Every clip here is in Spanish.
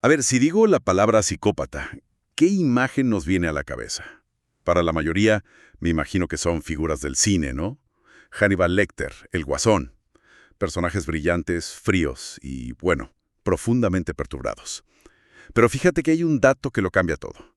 A ver, si digo la palabra psicópata, ¿qué imagen nos viene a la cabeza? Para la mayoría, me imagino que son figuras del cine, ¿no? Hannibal Lecter, el Guasón. Personajes brillantes, fríos y, bueno, profundamente perturbados. Pero fíjate que hay un dato que lo cambia todo.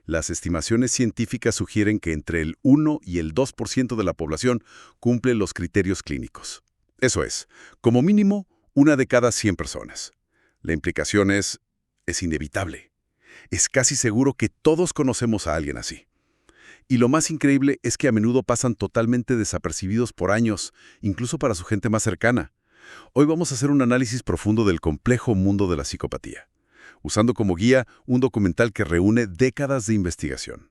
Las estimaciones científicas sugieren que entre el 1 y el 2% de la población cumple los criterios clínicos. Eso es, como mínimo, una de cada 100 personas. La implicación es inevitable. Es casi seguro que todos conocemos a alguien así. Y lo más increíble es que a menudo pasan totalmente desapercibidos por años, incluso para su gente más cercana. Hoy vamos a hacer un análisis profundo del complejo mundo de la psicopatía, usando como guía un documental que reúne décadas de investigación.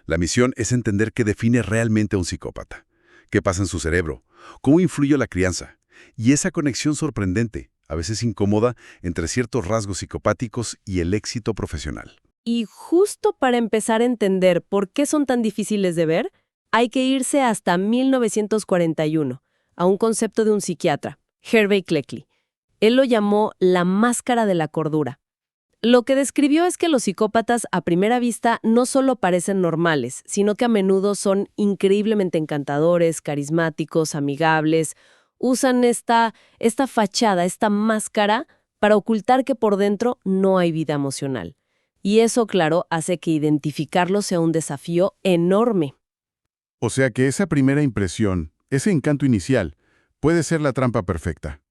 La misión es entender qué define realmente a un psicópata, qué pasa en su cerebro, cómo influye la crianza, y esa conexión sorprendente, a veces incómoda, entre ciertos rasgos psicopáticos y el éxito profesional. Y justo para empezar a entender por qué son tan difíciles de ver, hay que irse hasta 1941, a un concepto de un psiquiatra, Hervey Cleckley. Él lo llamó la máscara de la cordura. Lo que describió es que los psicópatas a primera vista no solo parecen normales, sino que a menudo son increíblemente encantadores, carismáticos, amigables. Usan esta fachada, esta máscara, para ocultar que por dentro no hay vida emocional. Y eso, claro, hace que identificarlos sea un desafío enorme. O sea que esa primera impresión, ese encanto inicial, puede ser la trampa perfecta.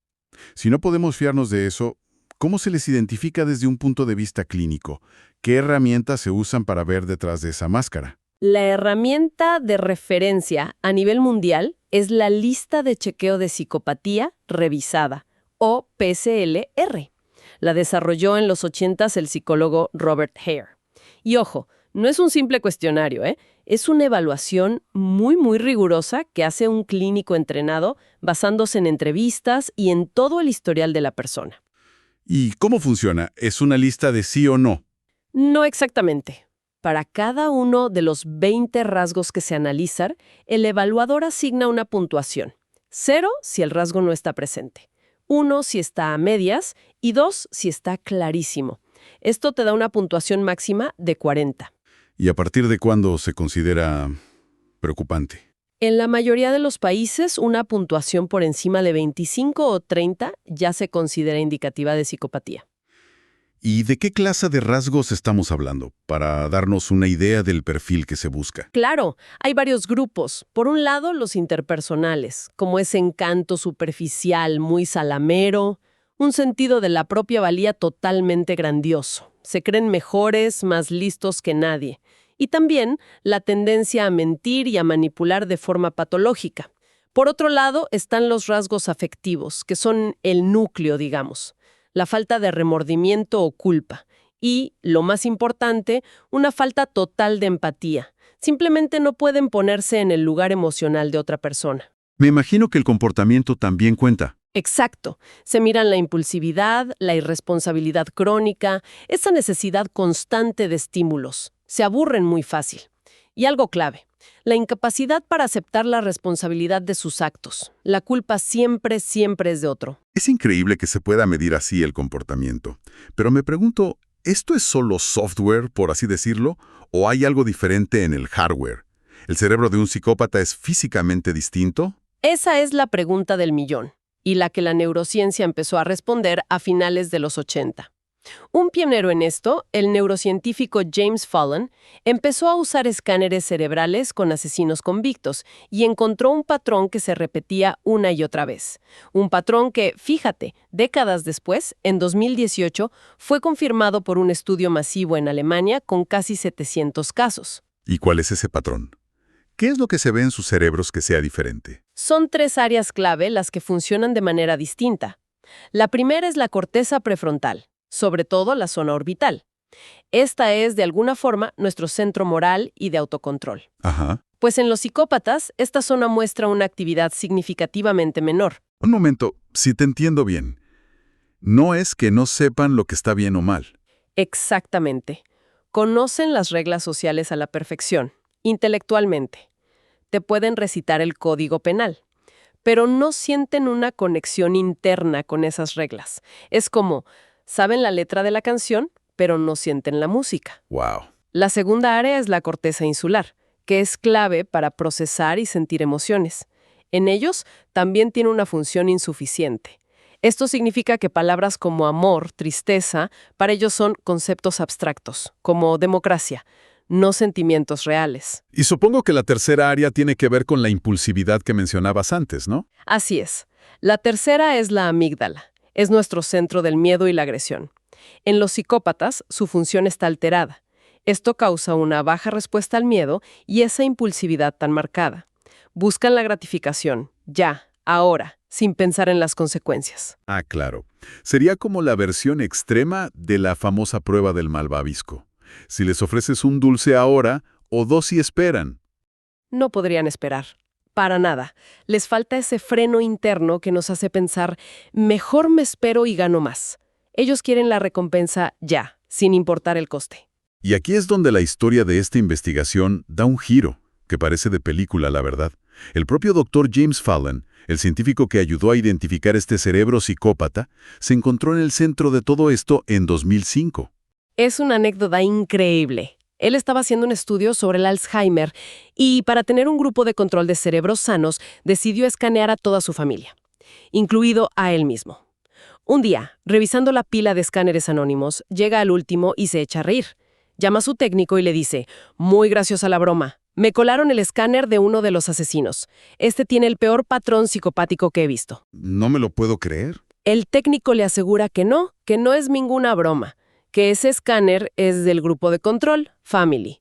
Si no podemos fiarnos de eso, ¿cómo se les identifica desde un punto de vista clínico? ¿Qué herramientas se usan para ver detrás de esa máscara? La herramienta de referencia a nivel mundial es la Lista de Chequeo de Psicopatía Revisada, o PCLR. La desarrolló en los 80s el psicólogo Robert Hare. Y ojo, no es un simple cuestionario, ¿eh? Es una evaluación muy rigurosa que hace un clínico entrenado basándose en entrevistas y en todo el historial de la persona. ¿Y cómo funciona? ¿Es una lista de sí o no? No exactamente. Para cada uno de los 20 rasgos que se analizan, el evaluador asigna una puntuación. 0 si el rasgo no está presente, 1 si está a medias y 2 si está clarísimo. Esto te da una puntuación máxima de 40. ¿Y a partir de cuándo se considera preocupante? En la mayoría de los países, una puntuación por encima de 25 o 30 ya se considera indicativa de psicopatía. ¿Y de qué clase de rasgos estamos hablando, para darnos una idea del perfil que se busca? Claro, hay varios grupos. Por un lado, los interpersonales, como ese encanto superficial, muy salamero, un sentido de la propia valía totalmente grandioso. Se creen mejores, más listos que nadie. Y también la tendencia a mentir y a manipular de forma patológica. Por otro lado, están los rasgos afectivos, que son el núcleo, digamos. La falta de remordimiento o culpa. Y, lo más importante, una falta total de empatía. Simplemente no pueden ponerse en el lugar emocional de otra persona. Me imagino que el comportamiento también cuenta. Exacto. Se miran la impulsividad, la irresponsabilidad crónica, esa necesidad constante de estímulos. Se aburren muy fácil. Y algo clave, la incapacidad para aceptar la responsabilidad de sus actos. La culpa siempre es de otro. Es increíble que se pueda medir así el comportamiento. Pero me pregunto, ¿esto es solo software, por así decirlo, o hay algo diferente en el hardware? ¿El cerebro de un psicópata es físicamente distinto? Esa es la pregunta del millón, y la que la neurociencia empezó a responder a finales de los 80. Un pionero en esto, el neurocientífico James Fallon, empezó a usar escáneres cerebrales con asesinos convictos y encontró un patrón que se repetía una y otra vez. Un patrón que, fíjate, décadas después, en 2018, fue confirmado por un estudio masivo en Alemania con casi 700 casos. ¿Y cuál es ese patrón? ¿Qué es lo que se ve en sus cerebros que sea diferente? Son 3 áreas clave las que funcionan de manera distinta. La primera es la corteza prefrontal, sobre todo la zona orbital. Esta es, de alguna forma, nuestro centro moral y de autocontrol. Ajá. Pues en los psicópatas, esta zona muestra una actividad significativamente menor. Un momento, si te entiendo bien. No es que no sepan lo que está bien o mal. Exactamente. Conocen las reglas sociales a la perfección, intelectualmente. Te pueden recitar el código penal, pero no sienten una conexión interna con esas reglas. Es como, Saben la letra de la canción, pero no sienten la música. Wow. La segunda área es la corteza insular, que es clave para procesar y sentir emociones. En ellos también tiene una función insuficiente. Esto significa que palabras como amor, tristeza, para ellos son conceptos abstractos, como democracia, no sentimientos reales. Y supongo que la tercera área tiene que ver con la impulsividad que mencionabas antes, ¿no? Así es. La tercera es la amígdala. Es nuestro centro del miedo y la agresión. En los psicópatas, su función está alterada. Esto causa una baja respuesta al miedo y esa impulsividad tan marcada. Buscan la gratificación, ya, ahora, sin pensar en las consecuencias. Ah, claro. Sería como la versión extrema de la famosa prueba del malvavisco. Si les ofreces un dulce ahora, o dos si esperan. No podrían esperar. Para nada. Les falta ese freno interno que nos hace pensar, mejor me espero y gano más. Ellos quieren la recompensa ya, sin importar el coste. Y aquí es donde la historia de esta investigación da un giro, que parece de película, la verdad. El propio Dr. James Fallon, el científico que ayudó a identificar este cerebro psicópata, se encontró en el centro de todo esto en 2005. Es una anécdota increíble. Él estaba haciendo un estudio sobre el Alzheimer y para tener un grupo de control de cerebros sanos, decidió escanear a toda su familia, incluido a él mismo. Un día, revisando la pila de escáneres anónimos, llega al último y se echa a reír. Llama a su técnico y le dice, muy graciosa la broma. Me colaron el escáner de uno de los asesinos. Este tiene el peor patrón psicopático que he visto. No me lo puedo creer. El técnico le asegura que no es ninguna broma, que ese escáner es del grupo de control, Family.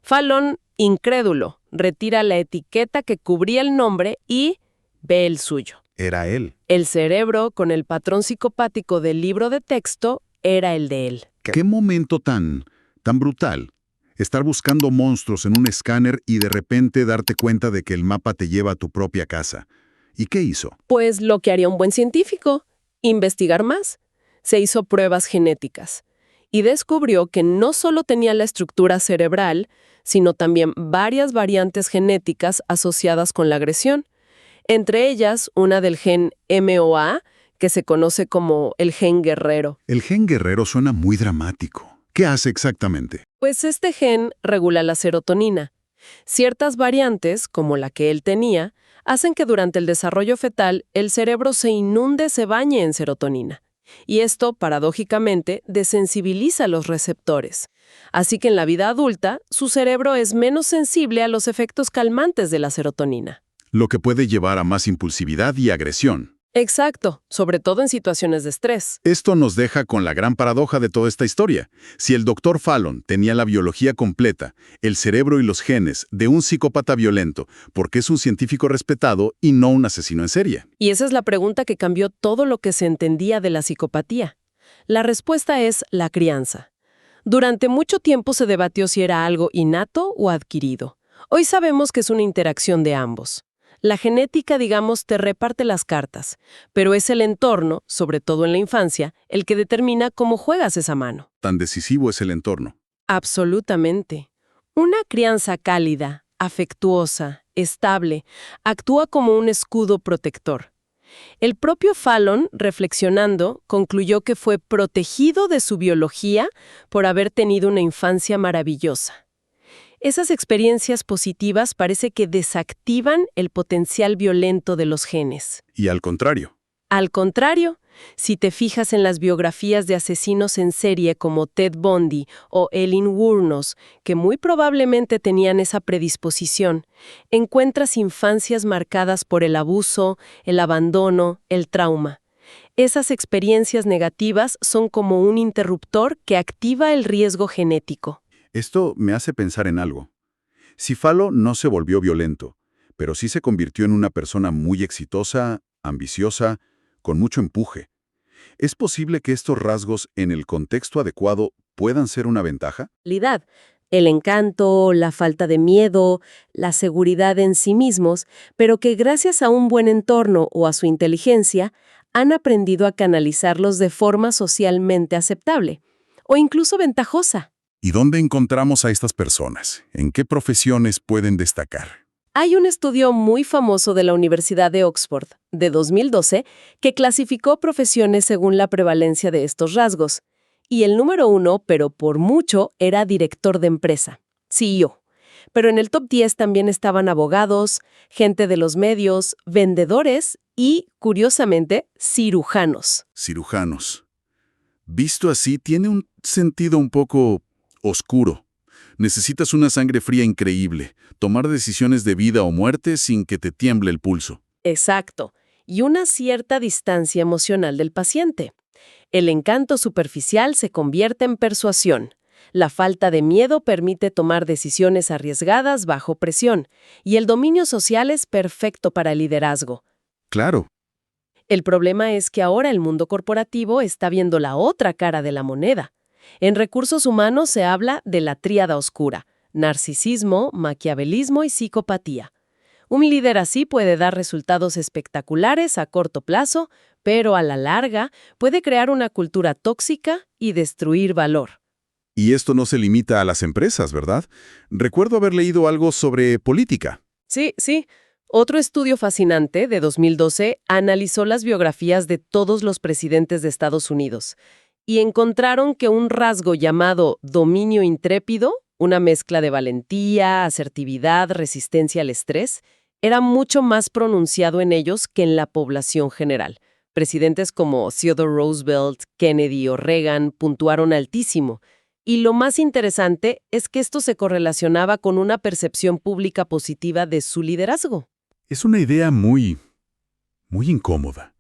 Fallon, incrédulo, retira la etiqueta que cubría el nombre y ve el suyo. Era él. El cerebro con el patrón psicopático del libro de texto era el de él. ¿Qué momento tan brutal? Estar buscando monstruos en un escáner y de repente darte cuenta de que el mapa te lleva a tu propia casa. ¿Y qué hizo? Pues lo que haría un buen científico, investigar más. Se hizo pruebas genéticas y descubrió que no solo tenía la estructura cerebral, sino también varias variantes genéticas asociadas con la agresión. Entre ellas, una del gen MOA, que se conoce como el gen guerrero. El gen guerrero suena muy dramático. ¿Qué hace exactamente? Pues este gen regula la serotonina. Ciertas variantes, como la que él tenía, hacen que durante el desarrollo fetal el cerebro se bañe en serotonina. Y esto, paradójicamente, desensibiliza los receptores. Así que en la vida adulta, su cerebro es menos sensible a los efectos calmantes de la serotonina. Lo que puede llevar a más impulsividad y agresión. Exacto, sobre todo en situaciones de estrés. Esto nos deja con la gran paradoja de toda esta historia. Si el Dr. Fallon tenía la biología completa, el cerebro y los genes de un psicópata violento, ¿por qué es un científico respetado y no un asesino en serie? Y esa es la pregunta que cambió todo lo que se entendía de la psicopatía. La respuesta es la crianza. Durante mucho tiempo se debatió si era algo innato o adquirido. Hoy sabemos que es una interacción de ambos. La genética, digamos, te reparte las cartas, pero es el entorno, sobre todo en la infancia, el que determina cómo juegas esa mano. Tan decisivo es el entorno. Absolutamente. Una crianza cálida, afectuosa, estable, actúa como un escudo protector. El propio Fallon, reflexionando, concluyó que fue protegido de su biología por haber tenido una infancia maravillosa. Esas experiencias positivas parece que desactivan el potencial violento de los genes. Y al contrario. Al contrario, si te fijas en las biografías de asesinos en serie como Ted Bundy o Elin Wuornos, que muy probablemente tenían esa predisposición, encuentras infancias marcadas por el abuso, el abandono, el trauma. Esas experiencias negativas son como un interruptor que activa el riesgo genético. Esto me hace pensar en algo. Si Fallon no se volvió violento, pero sí se convirtió en una persona muy exitosa, ambiciosa, con mucho empuje. ¿Es posible que estos rasgos en el contexto adecuado puedan ser una ventaja? El encanto, la falta de miedo, la seguridad en sí mismos, pero que gracias a un buen entorno o a su inteligencia, han aprendido a canalizarlos de forma socialmente aceptable, o incluso ventajosa. ¿Y dónde encontramos a estas personas? ¿En qué profesiones pueden destacar? Hay un estudio muy famoso de la Universidad de Oxford, de 2012, que clasificó profesiones según la prevalencia de estos rasgos. Y el número 1, pero por mucho, era director de empresa, CEO. Pero en el top 10 también estaban abogados, gente de los medios, vendedores y, curiosamente, cirujanos. Cirujanos. Visto así, tiene un sentido un poco oscuro. Necesitas una sangre fría increíble, tomar decisiones de vida o muerte sin que te tiemble el pulso. Exacto. Y una cierta distancia emocional del paciente. El encanto superficial se convierte en persuasión. La falta de miedo permite tomar decisiones arriesgadas bajo presión. Y el dominio social es perfecto para el liderazgo. Claro. El problema es que ahora el mundo corporativo está viendo la otra cara de la moneda. En recursos humanos se habla de la tríada oscura: narcisismo, maquiavelismo y psicopatía. Un líder así puede dar resultados espectaculares a corto plazo, pero a la larga puede crear una cultura tóxica y destruir valor. Y esto no se limita a las empresas, ¿verdad? Recuerdo haber leído algo sobre política. Sí. Otro estudio fascinante de 2012 analizó las biografías de todos los presidentes de Estados Unidos y encontraron que un rasgo llamado dominio intrépido, una mezcla de valentía, asertividad, resistencia al estrés, era mucho más pronunciado en ellos que en la población general. Presidentes como Theodore Roosevelt, Kennedy o Reagan puntuaron altísimo. Y lo más interesante es que esto se correlacionaba con una percepción pública positiva de su liderazgo. Es una idea muy incómoda.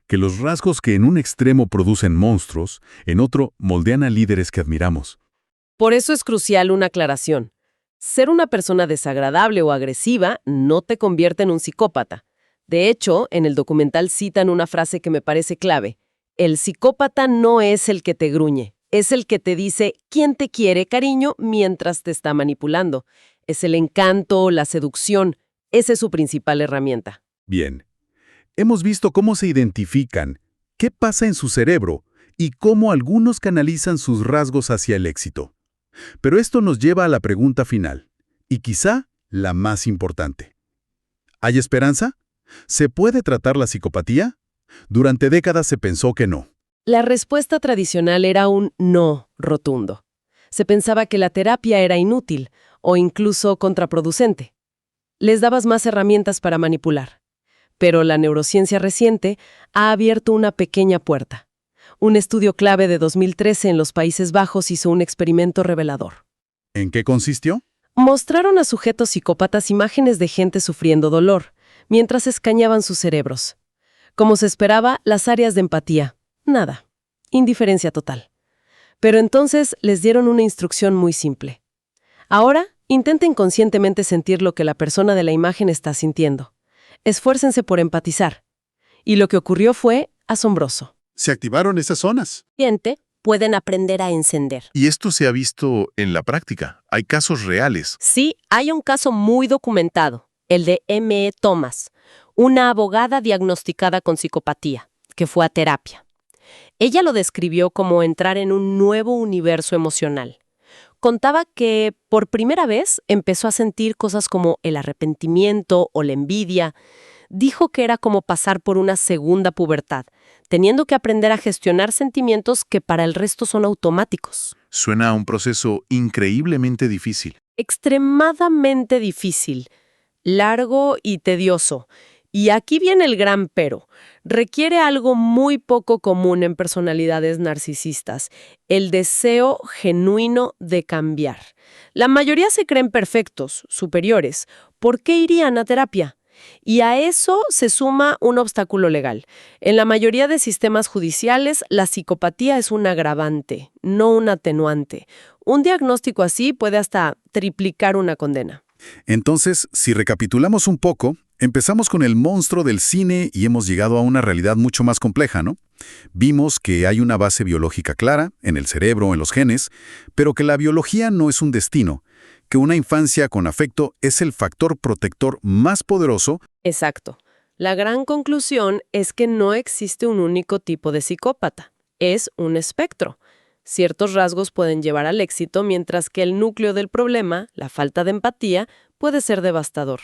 Que los rasgos que en un extremo producen monstruos, en otro moldean a líderes que admiramos. Por eso es crucial una aclaración. Ser una persona desagradable o agresiva no te convierte en un psicópata. De hecho, en el documental citan una frase que me parece clave. El psicópata no es el que te gruñe, es el que te dice quién te quiere, cariño, mientras te está manipulando. Es el encanto, la seducción. Esa es su principal herramienta. Bien. Hemos visto cómo se identifican, qué pasa en su cerebro y cómo algunos canalizan sus rasgos hacia el éxito. Pero esto nos lleva a la pregunta final, y quizá la más importante. ¿Hay esperanza? ¿Se puede tratar la psicopatía? Durante décadas se pensó que no. La respuesta tradicional era un no rotundo. Se pensaba que la terapia era inútil o incluso contraproducente. Les dabas más herramientas para manipular. Pero la neurociencia reciente ha abierto una pequeña puerta. Un estudio clave de 2013 en los Países Bajos hizo un experimento revelador. ¿En qué consistió? Mostraron a sujetos psicópatas imágenes de gente sufriendo dolor, mientras escaneaban sus cerebros. Como se esperaba, las áreas de empatía, nada. Indiferencia total. Pero entonces les dieron una instrucción muy simple. Ahora, intenten conscientemente sentir lo que la persona de la imagen está sintiendo. Esfuércense por empatizar. Y lo que ocurrió fue asombroso. Se activaron esas zonas. Pueden aprender a encender. Y esto se ha visto en la práctica. Hay casos reales. Sí, hay un caso muy documentado, el de M.E. Thomas, una abogada diagnosticada con psicopatía, que fue a terapia. Ella lo describió como entrar en un nuevo universo emocional. Contaba que por primera vez empezó a sentir cosas como el arrepentimiento o la envidia. Dijo que era como pasar por una segunda pubertad, teniendo que aprender a gestionar sentimientos que para el resto son automáticos. Suena a un proceso increíblemente difícil. Extremadamente difícil, largo y tedioso. Y aquí viene el gran pero. Requiere algo muy poco común en personalidades narcisistas: el deseo genuino de cambiar. La mayoría se creen perfectos, superiores. ¿Por qué irían a terapia? Y a eso se suma un obstáculo legal. En la mayoría de sistemas judiciales, la psicopatía es un agravante, no un atenuante. Un diagnóstico así puede hasta triplicar una condena. Entonces, si recapitulamos un poco, empezamos con el monstruo del cine y hemos llegado a una realidad mucho más compleja, ¿no? Vimos que hay una base biológica clara, en el cerebro, en los genes, pero que la biología no es un destino, que una infancia con afecto es el factor protector más poderoso. Exacto. La gran conclusión es que no existe un único tipo de psicópata. Es un espectro. Ciertos rasgos pueden llevar al éxito, mientras que el núcleo del problema, la falta de empatía, puede ser devastador.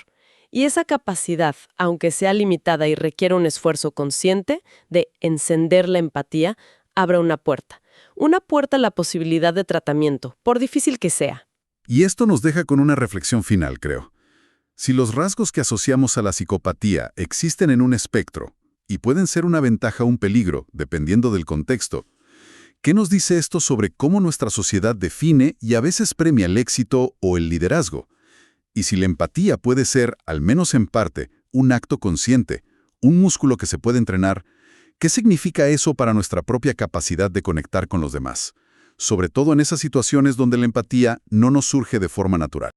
Y esa capacidad, aunque sea limitada y requiera un esfuerzo consciente de encender la empatía, abre una puerta. Una puerta a la posibilidad de tratamiento, por difícil que sea. Y esto nos deja con una reflexión final, creo. Si los rasgos que asociamos a la psicopatía existen en un espectro, y pueden ser una ventaja o un peligro, dependiendo del contexto, ¿qué nos dice esto sobre cómo nuestra sociedad define y a veces premia el éxito o el liderazgo? Y si la empatía puede ser, al menos en parte, un acto consciente, un músculo que se puede entrenar, ¿qué significa eso para nuestra propia capacidad de conectar con los demás? Sobre todo en esas situaciones donde la empatía no nos surge de forma natural.